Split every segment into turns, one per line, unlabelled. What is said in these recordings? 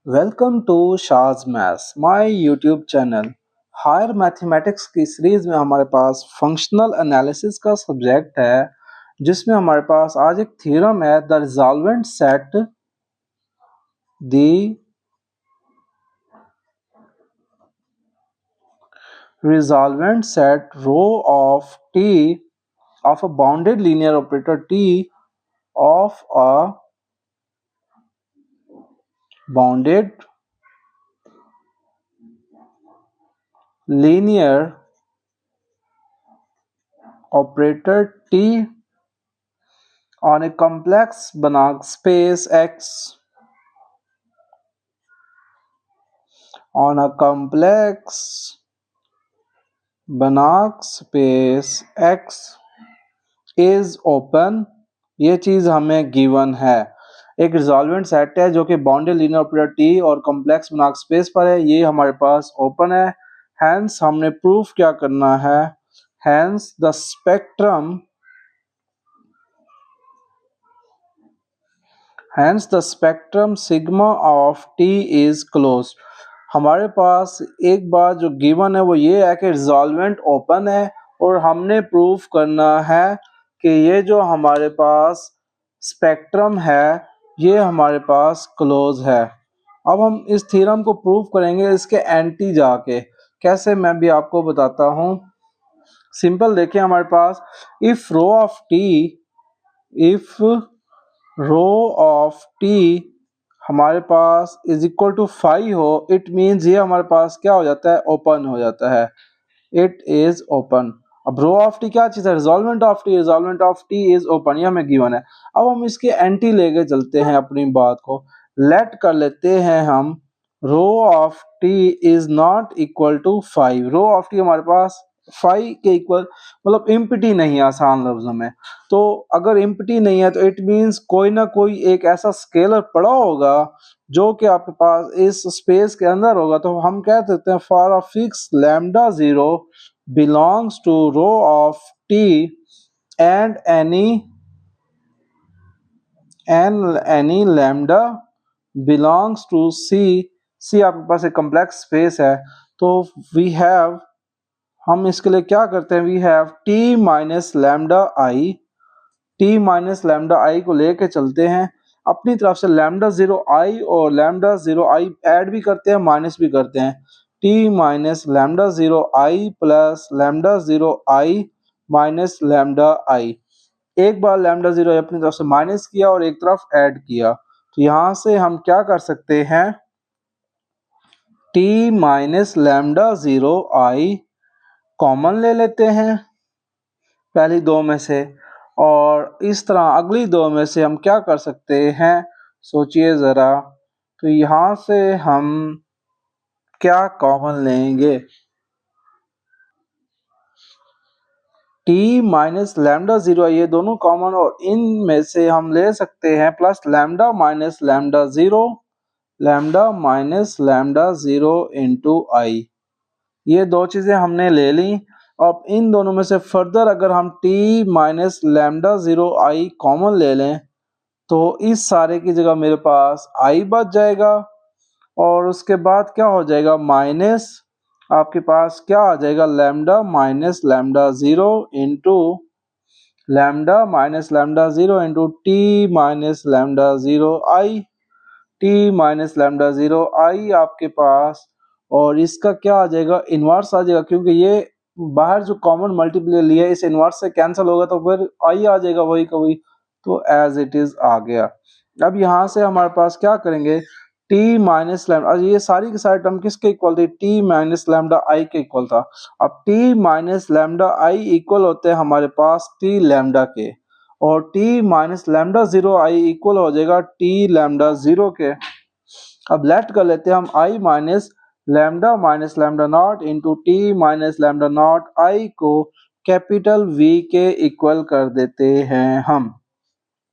Welcome to Shaz maths my YouTube channel. Higher mathematics की series में हमारे पास फंक्शनल एनालिसिस का सब्जेक्ट है, जिसमें हमारे पास आज एक थ्योरम है, the resolvent set rho of T of a bounded linear operator T of a bounded linear operator T on a complex Banach space X on a complex Banach space X is open। ये चीज हमें given है। एक रिजॉल्वेंट set है जो कि bounded linear operator T और complex Banach space पर है। ये हमारे पास ओपन है। हैंस हमने प्रूफ क्या करना है, hence the spectrum sigma of T is close. हमारे पास एक बात जो गिवन है वो ये है कि रिजॉल्वेंट ओपन है और हमने प्रूफ करना है कि ये जो हमारे पास स्पेक्ट्रम है ये हमारे पास क्लोज है। अब हम इस थ्योरम को प्रूव करेंगे इसके एंटी जाके। कैसे, मैं भी आपको बताता हूँ। सिंपल देखिए, हमारे पास इफ रो ऑफ टी हमारे पास इज इक्वल टू 5 हो, इट मीन्स ये हमारे पास क्या हो जाता है, ओपन हो जाता है। It is open. अब रो ऑफ टी क्या चीज है, रिजॉल्वेंट ऑफ टी इज ओपन, ये हमें गिवन है। अब हम इसके एंटी लेके चलते हैं, अपनी बात को लेट कर लेते हैं हम। Rho of T is not equal to 5। Rho of T हमारे पास 5 के इक्वल, मतलब इम्पटी नहीं है आसान लफ्जों में। तो अगर इम्पटी नहीं है तो इट मीन्स कोई ना कोई एक ऐसा स्केलर पड़ा होगा जो कि आपके पास इस स्पेस के अंदर होगा। तो हम कह देते हैं for a fix lambda 0 belongs to row of T and any lambda belongs to C आपके पास एक कम्प्लेक्स स्पेस है। तो वी हैव, हम इसके लिए क्या करते हैं, we have T minus lambda I को लेके चलते हैं अपनी तरफ से। लैम्डा 0 आई और लैम्डा 0 आई ऐड भी करते हैं, माइनस भी करते हैं। T minus lambda 0 I plus lambda 0 I minus lambda आई। एक बार लैम्डा 0 अपनी तरफ से माइनस किया और एक तरफ ऐड किया, तो यहां से हम क्या कर सकते हैं, T माइनस लैम्डा 0 आई कॉमन ले लेते हैं पहली दो में से, और इस तरह अगली दो में से हम क्या कर सकते हैं, सोचिए ज़रा। तो यहाँ से हम क्या कॉमन लेंगे, T माइनस लैम्डा 0 ये दोनों कॉमन, और इनमें से हम ले सकते हैं plus lambda minus lambda 0 into I. ये दो चीज़ें हमने ले ली। अब इन दोनों में से फर्दर अगर हम T माइनस लैम्डा 0 आई कॉमन ले लें तो इस सारे की जगह मेरे पास आई बच जाएगा, और उसके बाद क्या हो जाएगा, माइनस आपके पास क्या आ जाएगा, lambda minus lambda 0 into T minus lambda 0 आई। टी माइनस लैम्डा 0 आई आपके पास, और इसका क्या आ जाएगा, इनवर्स आ जाएगा, क्योंकि ये बाहर जो कॉमन मल्टीप्लाई लिया इस इनवर्स से कैंसिल होगा तो फिर आई आ जाएगा वही का वही, तो एज इट इज आ गया। अब यहाँ से हमारे पास क्या करेंगे, t माइनस लैम्डा, ये सारी की सारी टर्म किसके इक्वल थी, t माइनस लैम्डा आई के इक्वल था। अब t minus lambda I equal होते हैं हमारे पास t लैम्डा के, और t minus lambda 0 I equal हो जाएगा t लैम्डा 0 के। अब लेट कर लेते हैं हम i minus lambda not into T minus lambda not I को कैपिटल V के इक्वल कर देते हैं हम,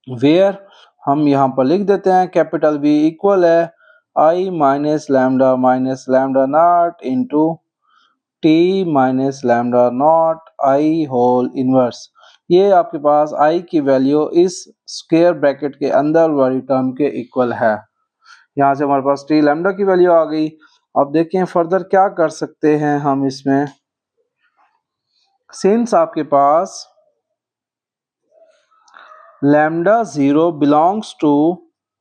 वेयर हम यहाँ पर लिख देते हैं कैपिटल V इक्वल है i minus lambda not into T minus lambda not I whole inverse. ये आपके पास i की वैल्यू इस स्क्वायर ब्रैकेट के अंदर वाली टर्म के इक्वल है। यहाँ से हमारे पास टी लैम्डा की वैल्यू आ गई। अब देखें फर्दर क्या कर सकते हैं हम इसमें। सिंस आपके पास lambda 0 belongs to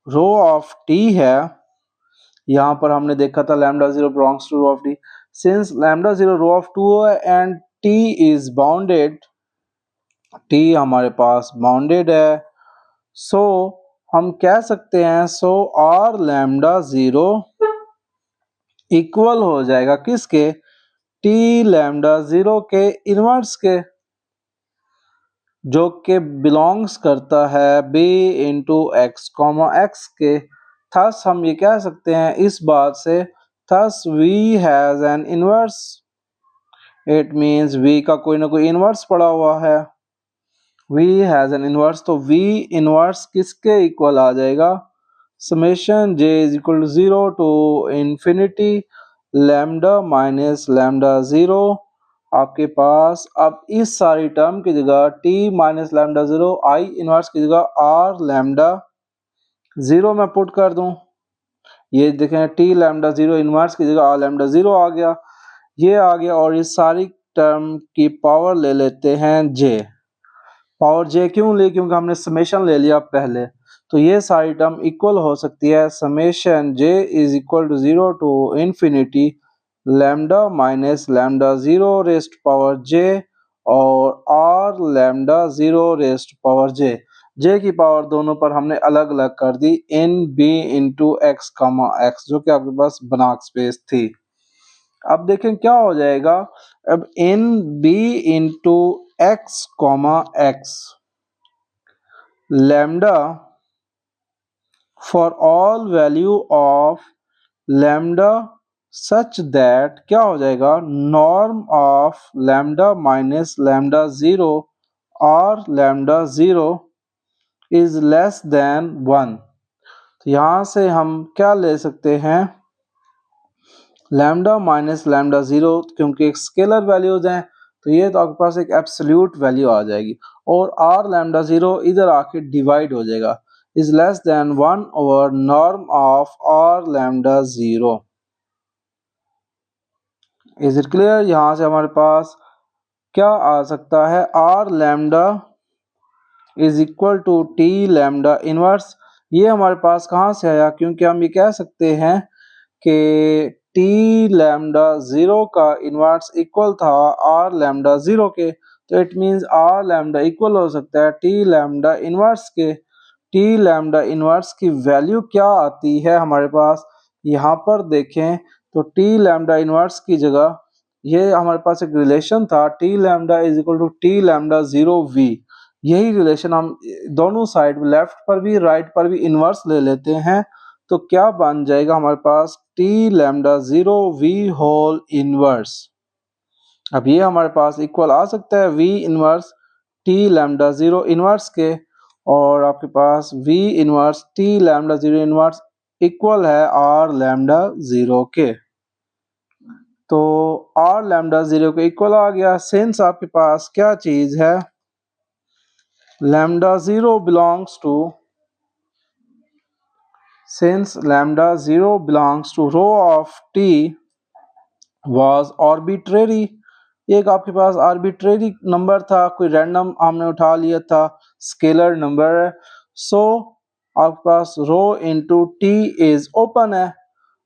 rho of T है, यहाँ पर हमने देखा था lambda 0 belongs to rho of T. Since lambda 0 rho of 2 है and T is bounded, T हमारे पास बाउंडेड है, सो हम कह सकते हैं सो आर लैम्डा 0 इक्वल हो जाएगा किसके, टी लैम्डा 0 के इनवर्स के, जो कि बिलोंग्स करता है B into X comma X के। थस हम ये कह सकते हैं इस बात से, thus V has an inverse, it means V का कोई ना कोई इनवर्स पड़ा हुआ है, वी हैज एन इनवर्स, तो वी इनवर्स किसके इक्वल आ जाएगा, summation J is equal to 0 to infinity lambda minus lambda 0 आपके पास। अब इस सारी टर्म की जगह टी माइनस लैम्डा 0 आई इनवर्स की जगह आर लैम्डा 0 मैं पुट कर दूं, ये देखें टी लैम्डा 0 इनवर्स की जगह आर लैम्डा 0 आ गया, ये आ गया। और इस सारी टर्म की पावर ले लेते हैं जे, पावर जे क्यों ले, क्योंकि हमने समेशन ले लिया पहले, तो ये सारी टर्म इक्वल हो सकती है summation J is equal to 0 to infinity lambda minus lambda 0 rest power J और R lambda 0 rest power J की पावर दोनों पर हमने अलग अलग कर दी in B into X comma X, जो कि आपके पास बनाक स्पेस थी। अब देखें क्या हो जाएगा, अब in B into X comma X lambda for all value of lambda such that क्या हो जाएगा, norm of lambda minus lambda 0 और लैम्डा 0 इज लेस देन 1। तो यहाँ से हम क्या ले सकते हैं, लैम्डा माइनस लैम्डा 0 क्योंकि एक स्केलर वैल्यूज हैं, तो ये तो आपके पास एक एब्सोल्यूट वैल्यू आ जाएगी, और आर लैम्डा 0 इधर आके डिवाइड हो जाएगा, is less than 1 over norm of R lambda 0। Is it clear. यहाँ से हमारे पास क्या आ सकता है, R lambda is equal to T lambda inverse, ये हमारे पास कहाँ से आया, क्योंकि हम ये कह सकते हैं कि टी लैम्डा 0 का इनवर्स इक्वल था आर लैम्डा 0 के, तो it means R lambda equal हो सकता है टी लैम्डा इनवर्स के। टी लैम्डा इनवर्स की वैल्यू क्या आती है हमारे पास, यहाँ पर देखें तो टी लैम्डा इनवर्स की जगह ये हमारे पास एक रिलेशन था T lambda is equal to T lambda 0 V, यही रिलेशन हम दोनों साइड लेफ्ट पर भी राइट पर भी इनवर्स ले लेते हैं, तो क्या बन जाएगा हमारे पास T lambda 0 V whole inverse. अब ये हमारे पास इक्वल आ सकता है V inverse T lambda 0 inverse के, और आपके पास V inverse T lambda 0 inverse equal है आर लैम्डा 0 के। तो आर लैम्डा 0 के इक्वल आ गया, सिंस आपके पास क्या चीज है, lambda 0 belongs to, since lambda 0 belongs to row of t was arbitrary, एक आपके पास आर्बिट्रेरी नंबर था, कोई रैंडम हमने उठा लिया था, स्केलर नंबर है, सो आपके पास rho into T is open है।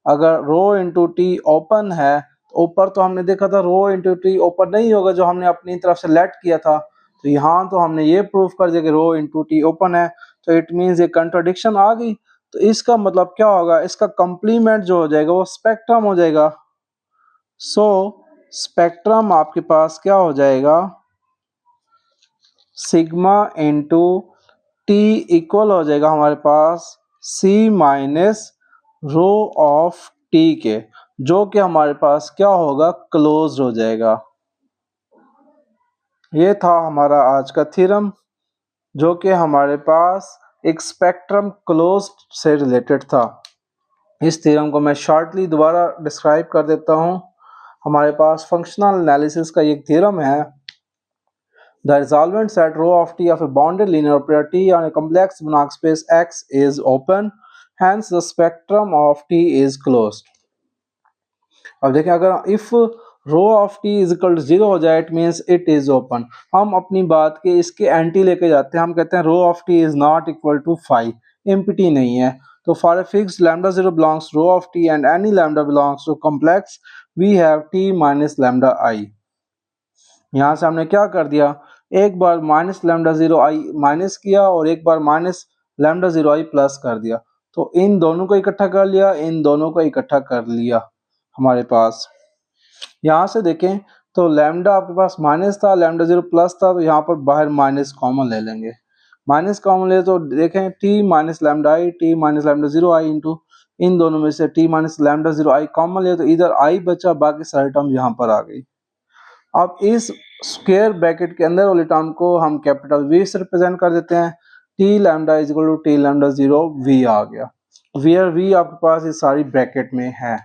अगर रो इंटू टी ओपन है, ऊपर तो हमने देखा था रो इंटू टी ओपन नहीं होगा जो हमने अपनी तरफ से लेट किया था, तो यहाँ तो हमने ये प्रूफ कर दिया कि रो इंटू टी ओपन है, तो इट मीन्स ये कंट्राडिक्शन आ गई। तो इसका मतलब क्या होगा, इसका कंप्लीमेंट जो हो जाएगा वो स्पेक्ट्रम हो जाएगा। सो स्पेक्ट्रम आपके पास क्या हो जाएगा, सिग्मा इंटू टी इक्वल हो जाएगा हमारे पास सी माइनस रो ऑफ टी के, जो कि हमारे पास क्या होगा, क्लोज हो जाएगा। ये था हमारा आज का थ्योरम, जो कि हमारे पास एक स्पेक्ट्रम क्लोज से रिलेटेड था। इस थ्योरम को मैं शॉर्टली दोबारा डिस्क्राइब कर देता हूँ। हमारे पास फंक्शनल एनालिसिस का एक थ्योरम है, the resolvent set rho of T of a bounded linear operator T on a complex Banach space X is open hence the spectrum of T is closed। अब देखें अगर if rho of T is equal to 0 हो जाए it means it is open. हम अपनी बात के इसके एंटी लेके जाते हैं, हम कहते हैं rho of T is not equal to 5, empty नहीं है। तो for a fixed lambda 0 belongs rho of T and any lambda belongs to complex we have T minus lambda I. यहाँ से हमने क्या कर दिया, एक बार माइनस लैम्डा 0 आई माइनस किया और एक बार माइनस लैम्डा 0 आई प्लस कर दिया। तो इन दोनों को इकट्ठा कर लिया, इन दोनों को इकट्ठा कर लिया हमारे पास। यहाँ से देखें तो लैम्डा आपके पास माइनस था, लैम्डा 0 प्लस था, तो यहाँ पर बाहर माइनस कॉमन ले लेंगे। माइनस कॉमन ले तो देखें टी माइनस लैम्डा आई, टी माइनस लैम्डा 0 आई इंटू इन दोनों में से टी माइनस लैम्डा 0 आई कॉमन ले तो इधर आई बचा, बाकी सारे टर्म यहाँ पर आ गई। अब इस स्क्वायर ब्रैकेट के अंदर वाले टर्म को हम कैपिटल वी से रिप्रेजेंट कर देते हैं। T lambda is equal to T lambda 0 V आ गया, वेयर वी आपके पास इस सारी ब्रैकेट में है।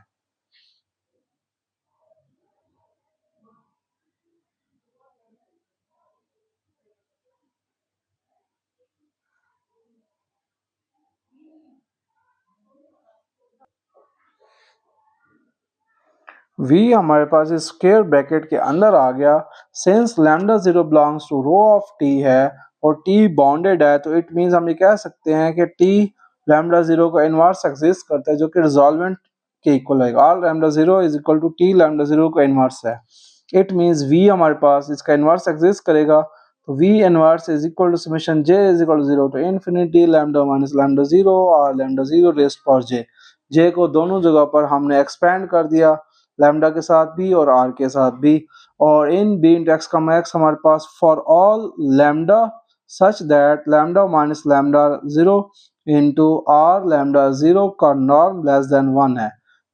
v हमारे पास इस स्क्वायर ब्रैकेट के अंदर आ गया। Since lambda 0 belongs to rho of t है और t बाउंडेड है तो इट मींस हम ये कह सकते हैं कि t लैम्डा 0 का इनवर्स एग्जिस्ट करता है जो कि रिजॉल्वेंट के इक्वल है। r lambda 0 is equal to t lambda 0 का इनवर्स है। इट मींस v हमारे पास इसका इनवर्स एग्जिस्ट करेगा तो v inverse is equal to summation j is equal to 0 to infinity lambda minus lambda 0 और लैम्डा 0 रेज़्ड पावर j को दोनों जगह पर हमने एक्सपेंड कर दिया, लैम्डा के साथ भी और आर के साथ भी। और in B into X comma X हमारे पास for all lambda such that lambda minus lambda 0 into R lambda 0 का नॉर्म लेस देन 1 है।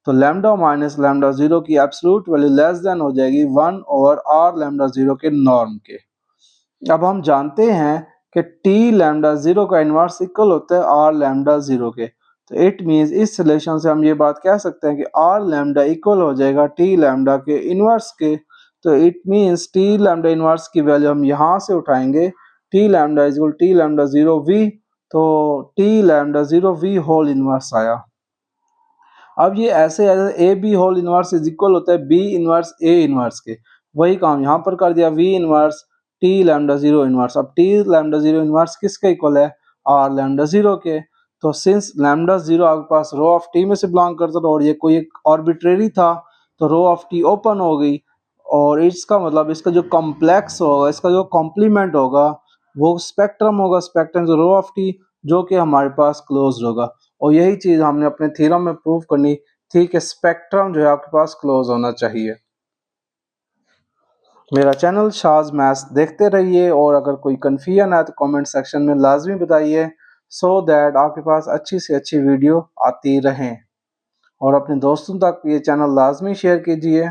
तो लैम्डा माइनस लैम्डा 0 की एब्सोल्यूट वैल्यू लेस देन हो जाएगी 1 ओवर आर लैम्डा 0 के नॉर्म के। अब हम जानते हैं कि टी लैम्डा 0 का इनवर्स इक्वल होता है आर लैम्डा 0 के। तो इट मीन्स इस रिलेशन से हम ये बात कह सकते हैं कि आर लैम्डा इक्वल हो जाएगा टी लैम्डा के इनवर्स के। तो it means T lambda inverse की वैल्यू हम यहाँ से उठाएंगे, T lambda equal T lambda 0 V, तो T lambda 0 V whole inverse आया। अब ये ऐसे A B whole inverse is equal होता है बी इनवर्स ए इनवर्स के, वही काम यहाँ पर कर दिया, V inverse T lambda 0 inverse. अब टी लैम्डा 0 इनवर्स किसके इक्वल है, आर लैम्डा 0 के। तो सिंस लैम्डा 0 आपके पास रो ऑफ टी में से बिलोंग करता था और ये कोई एक आर्बिट्रेरी था तो रो ऑफ टी ओपन हो गई और इसका मतलब इसका जो कॉम्प्लेक्स होगा, इसका जो कॉम्प्लीमेंट होगा वो स्पेक्ट्रम होगा, स्पेक्ट्रम जो रो ऑफ टी जो कि हमारे पास क्लोज होगा। और यही चीज़ हमने अपने थ्योरम में प्रूव करनी थी कि स्पेक्ट्रम जो है आपके पास क्लोज होना चाहिए। मेरा चैनल शाज मैथ्स देखते रहिए और अगर कोई कन्फ्यूजन है तो कमेंट सेक्शन में लाजमी बताइए सो दैट आपके पास अच्छी से अच्छी वीडियो आती रहें और अपने दोस्तों तक ये चैनल लाजमी शेयर कीजिए।